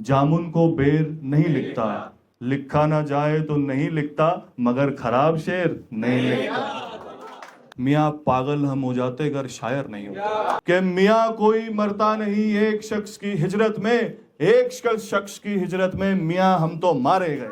जामुन को बेर नहीं लिखता, लिखा ना जाए तो नहीं लिखता, मगर खराब शेर नहीं लिखता। मियाँ पागल हम हो जाते अगर शायर नहीं होते। कि मियाँ कोई मरता नहीं एक शख्स की हिजरत में, एक शख्स की हिजरत में मियाँ हम तो मारे गए।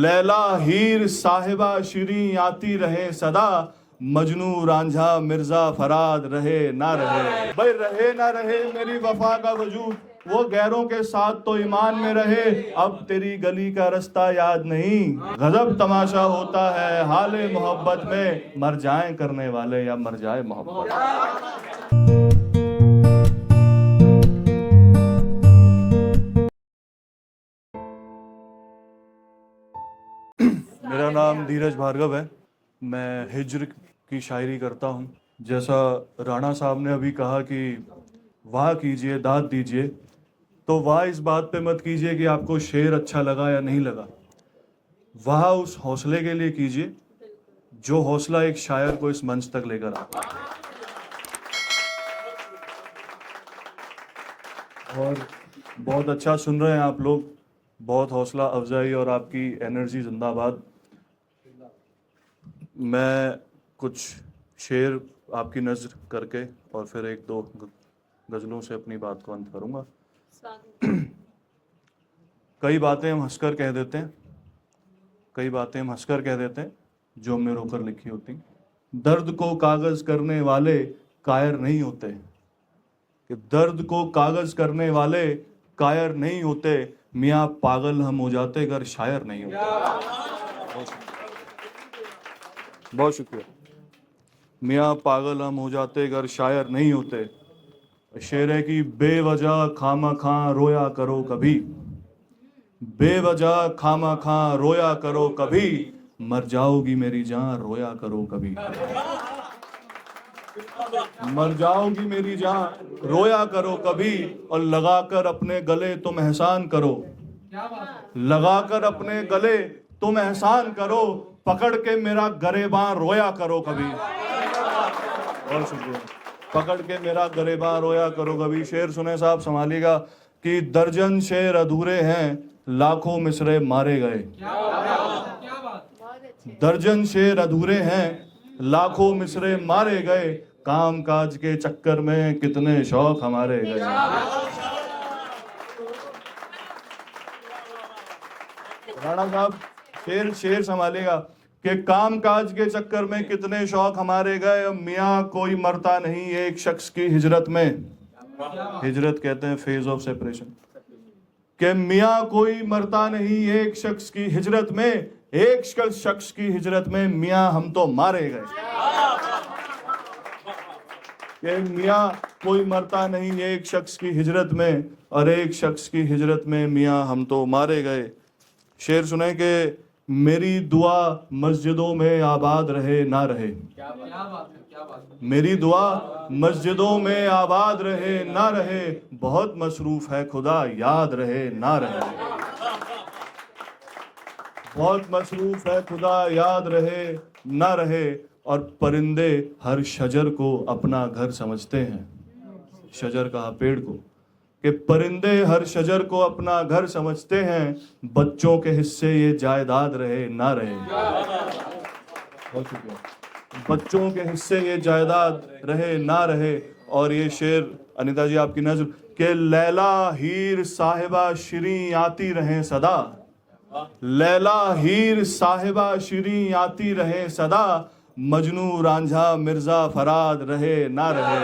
लैला हीर साहिबा शिरीं आती रहे सदा, मजनू रांझा मिर्जा फराद रहे ना रहे। भाई रहे ना रहे मेरी वफा का वजूद, वो गैरों के साथ तो ईमान में रहे, अब तेरी गली का रास्ता याद नहीं। गजब तमाशा होता है हाले मोहब्बत में, मर जाएं करने वाले या मर जाए मोहब्बत। मेरा नाम धीरज भार्गव है। मैं हिज्र की शायरी करता हूँ। जैसा राणा साहब ने अभी कहा कि वाह कीजिए दाद दीजिए, तो वाह इस बात पे मत कीजिए कि आपको शेर अच्छा लगा या नहीं लगा। वाह उस हौसले के लिए कीजिए जो हौसला एक शायर को इस मंच तक लेकर आता है। और बहुत अच्छा सुन रहे हैं आप लोग, बहुत हौसला अफजाई और आपकी एनर्जी जिंदाबाद। मैं कुछ शेर आपकी नज़र करके और फिर एक दो गज़लों से अपनी बात को अंत करूँगा। कई बातें हम हंसकर कह देते हैं, कई बातें हम हंसकर कह देते हैं जो हमने रोकर लिखी होती। दर्द को कागज़ करने वाले कायर नहीं होते, कि दर्द को कागज़ करने वाले कायर नहीं होते। मियाँ पागल हम हो जाते अगर शायर नहीं होते। बहुत शुक्रिया। मियाँ पागल हम हो जाते अगर शायर नहीं होते। शेर है कि बेवजह खामा खां रोया करो कभी, बेवजह खामा खां रोया करो कभी, मर जाओगी मेरी जान रोया करो कभी। मर जाओगी मेरी जान रोया करो कभी, और लगाकर अपने गले तुम एहसान करो, लगाकर अपने गले तुम एहसान करो, पकड़ के मेरा गरेबां रोया करो कभी। बहुत शुक्रिया। पकड़ के मेरा गरेबां रोया करो कभी। शेर सुने साहब, संभालिएगा कि दर्जन शेर अधूरे हैं लाखों मिसरे मारे गए। दर्जन शेर अधूरे हैं लाखों मिसरे मारे गए, काम काज के चक्कर में कितने शौक हमारे गए। राणा साहब शेर संभालेगा कि काम काज के चक्कर में कितने शौक हमारे गए। मियाँ कोई मरता नहीं एक शख्स की हिजरत में, हिजरत कहते हैं फेज ऑफ सेपरेशन, कि मियाँ कोई मरता नहीं एक शख्स की हिजरत में, एक शख्स की हिजरत में मियाँ हम तो मारे गए। कि मियाँ कोई मरता नहीं एक शख्स की हिजरत में, और एक शख्स की हिजरत में मियाँ हम तो मारे गए। शेर सुने कि मेरी दुआ मस्जिदों में आबाद रहे ना रहे। क्या बात है। मेरी दुआ मस्जिदों में आबाद रहे ना रहे, बहुत मसरूफ है खुदा याद रहे ना रहे। बहुत मसरूफ है खुदा याद रहे ना रहे। और परिंदे हर शजर को अपना घर समझते हैं, शजर कहा पेड़ को, कि परिंदे हर शजर को अपना घर समझते हैं, बच्चों के हिस्से ये जायदाद रहे ना रहे। बहुत शुक्रिया। बच्चों के हिस्से ये जायदाद रहे ना रहे। और ये शेर अनीता जी आपकी नज़र, के लैला हीर साहिबा शिरीं आती रहें सदा, लैला हीर साहिबा शिरीं आती रहें सदा, मजनू रांझा मिर्जा फराद रहे ना रहे।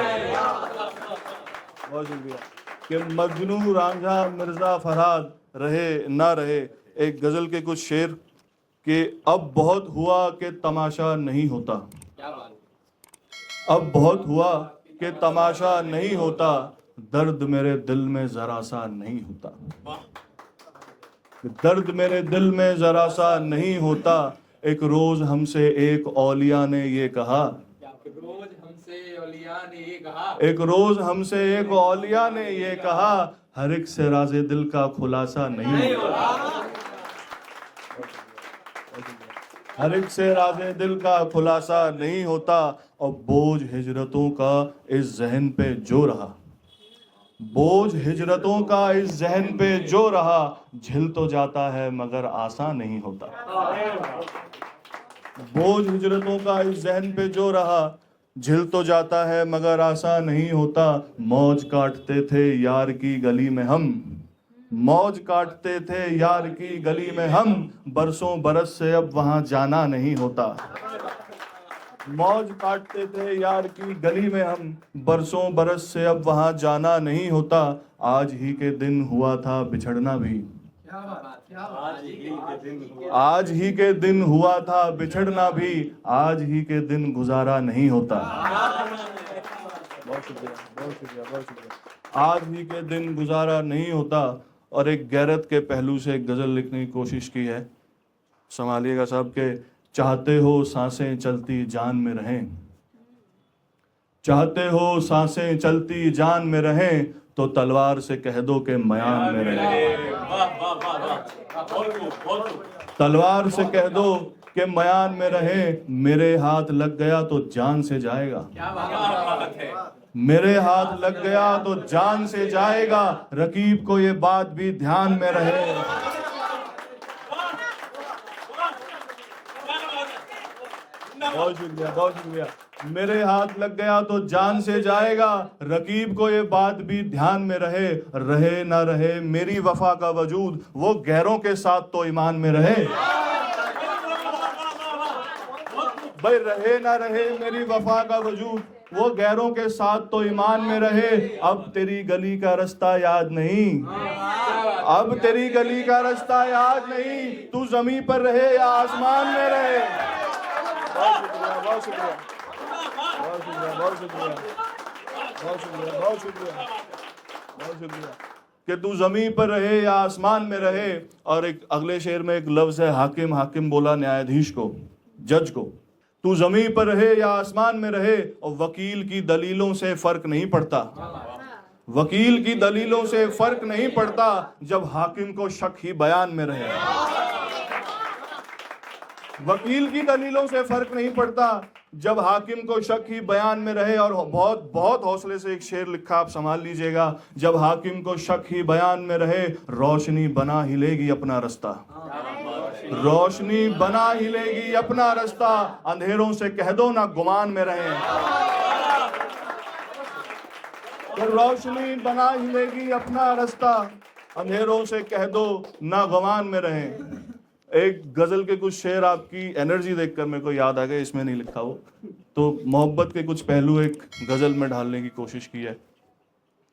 बहुत शुक्रिया। कि मजनू रांझा मिर्जा फराद रहे ना रहे। एक गजल के कुछ शेर कि अब बहुत हुआ कि तमाशा नहीं होता, अब बहुत हुआ कि तमाशा नहीं होता, दर्द मेरे दिल में जरा सा नहीं होता, दर्द मेरे दिल में जरा सा नहीं होता। एक रोज हमसे एक औलिया ने ये कहा, एक रोज हमसे एक औलिया ने ये कहा, हर एक से राज़े दिल का खुलासा नहीं होता, हर एक से राज़े दिल का खुलासा नहीं होता। और बोझ हिजरतों का इस जहन पे जो रहा, बोझ हिजरतों का इस जहन पे जो रहा, झिल तो जाता है मगर आसान नहीं होता। बोझ हिजरतों का इस जहन पे जो रहा, झिल तो जाता है मगर आसान नहीं होता। मौज काटते थे यार की गली में हम, मौज काटते थे यार की गली में हम, बरसों बरस से अब वहां जाना नहीं होता। मौज काटते थे यार की गली में हम, बरसों बरस से अब वहां जाना नहीं होता। आज ही के दिन हुआ था बिछड़ना भी, आज ही के दिन हुआ था बिछड़ना भी, आज ही के दिन गुजारा नहीं होता। बहुत शुक्रिया, बहुत शुक्रिया, बहुत शुक्रिया। आज ही के दिन गुजारा नहीं होता। और एक गैरत के पहलू से एक गजल लिखने की कोशिश की है, संभालिएगा साहब। के चाहते हो सांसें चलती जान में रहें, चाहते हो सांसें चलती जान में रहें, तो तलवार से कह दो कि मयान में रहें। तलवार से कह दो कि मयान में रहे, मेरे हाथ लग गया तो जान से जाएगा। मेरे हाथ लग गया तो जान से जाएगा, रकीब को ये बात भी ध्यान में रहे। बहुत शुक्रिया, बहुत शुक्रिया। मेरे हाथ लग गया तो जान से जाएगा, रकीब को ये बात भी ध्यान में रहे। रहे ना रहे मेरी वफा का वजूद, वो गैरों के साथ तो ईमान में रहे। भाई रहे ना रहे मेरी वफा का वजूद, वो गैरों के साथ तो ईमान में रहे। अब तेरी गली का रास्ता याद नहीं, अब तेरी गली का रास्ता याद नहीं, तू जमीन पर रहे या आसमान में रहे। बहुत शुक्रिया, बहुत शुक्रिया, बहुत शुक्रिया, बहुत शुक्रिया, बहुत शुक्रिया, बहुत शुक्रिया, बहुत शुक्रिया कि तू जमीन पर रहे या आसमान में रहे। और एक अगले शेर में एक लफ्ज है हाकिम, हाकिम बोला न्यायाधीश को, जज को, तू जमीन पर रहे या आसमान में रहे। और वकील की दलीलों से फर्क नहीं पड़ता, वकील की दलीलों से फर्क नहीं पड़ता, जब हाकिम को शक ही बयान में रहे। वकील की दलीलों से फर्क नहीं पड़ता, जब हाकिम को शक ही बयान में रहे। और बहुत बहुत हौसले से एक शेर लिखा, आप संभाल लीजिएगा। जब हाकिम को शक ही बयान में रहे, रोशनी बना ही लेगी अपना रास्ता, रोशनी बना ही लेगी अपना रास्ता, अंधेरों से कह दो ना गुमान में रहे। तो रोशनी बना ही लेगी अपना रास्ता, अंधेरों से कह दो ना गुमान में रहे। एक गजल के कुछ शेर आपकी एनर्जी देखकर मेरे को याद आ गए, इसमें नहीं लिखा वो, तो मोहब्बत के कुछ पहलू एक गजल में ढालने की कोशिश की है।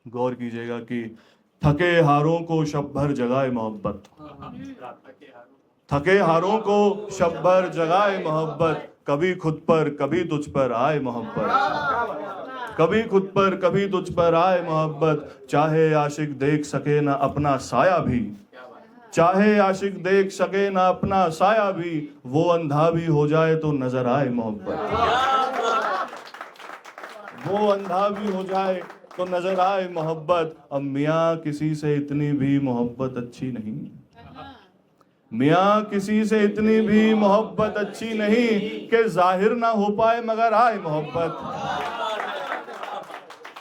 गौर कीजिएगा कि थके हारों को शब भर जगाए मोहब्बत, थके हारों को शब भर जगाए मोहब्बत, कभी खुद पर कभी तुझ पर आए मोहब्बत, कभी खुद पर कभी तुझ पर आए मोहब्बत। चाहे आशिक देख सके ना अपना साया भी, चाहे आशिक देख सके ना अपना साया भी, वो अंधा भी हो जाए तो नजर आए मोहब्बत, वो अंधा भी हो जाए तो नजर आए मोहब्बत। अब मियाँ किसी से इतनी भी मोहब्बत अच्छी नहीं, मियाँ किसी से इतनी भी मोहब्बत अच्छी नहीं, कि जाहिर ना हो पाए मगर आए मोहब्बत,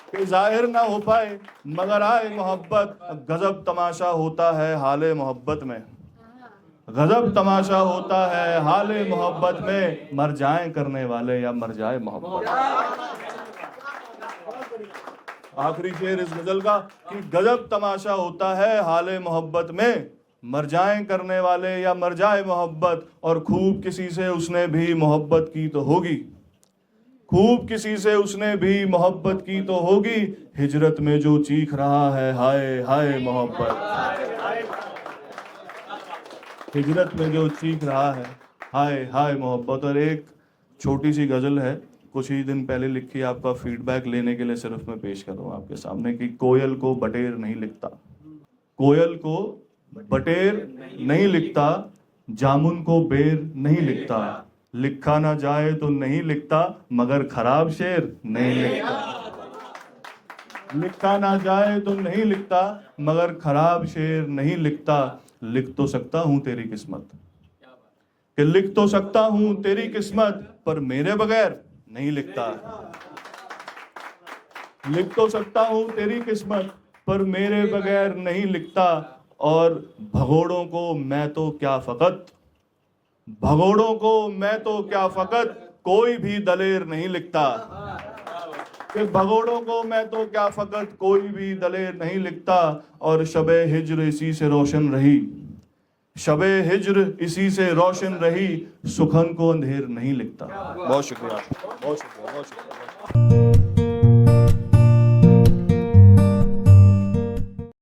कि जाहिर ना हो पाए मगर आए मोहब्बत। गजब तमाशा होता है हाले मोहब्बत में, गजब तमाशा होता है हाले मोहब्बत में, मर जाएं करने वाले या मर जाए मोहब्बत। आखिरी शेर इस गजल का कि गजब तमाशा होता है हाले मोहब्बत में, मर जाएं करने वाले या मर जाए मोहब्बत। और खूब किसी से उसने भी मोहब्बत की तो होगी, खूब किसी से उसने भी मोहब्बत की तो होगी, हिजरत में जो चीख रहा है हाय हाय मोहब्बत, हिजरत में जो चीख रहा है हाय हाय मोहब्बत। और एक छोटी सी गजल है, कुछ ही दिन पहले लिखी, आपका फीडबैक लेने के लिए सिर्फ मैं पेश कर रहा हूँ आपके सामने कि कोयल को बटेर नहीं लिखता, कोयल को बटेर नहीं लिखता, जामुन को बेर नहीं लिखता, लिखा ना जाए तो नहीं लिखता, मगर खराब शेर नहीं लिखता, लिखा ना जाए तो नहीं लिखता, मगर खराब शेर नहीं लिखता। लिख तो सकता हूं तेरी किस्मत, कि लिख तो सकता हूं तेरी किस्मत, पर मेरे बगैर नहीं लिखता। लिख तो सकता हूं तेरी किस्मत, पर मेरे बगैर नहीं लिखता, और भगोड़ों को मैं तो क्या फकत, भगोड़ों को मैं तो क्या फकत, कोई भी दलेर नहीं लिखता। कि भगोड़ों को मैं तो क्या फकत, कोई भी दलेर नहीं लिखता। और शबे हिज्र इसी से रोशन रही, शबे हिज्र इसी से रोशन रही, सुखन को अंधेर नहीं लिखता। बहुत शुक्रिया, बहुत शुक्रिया, बहुत शुक्रिया।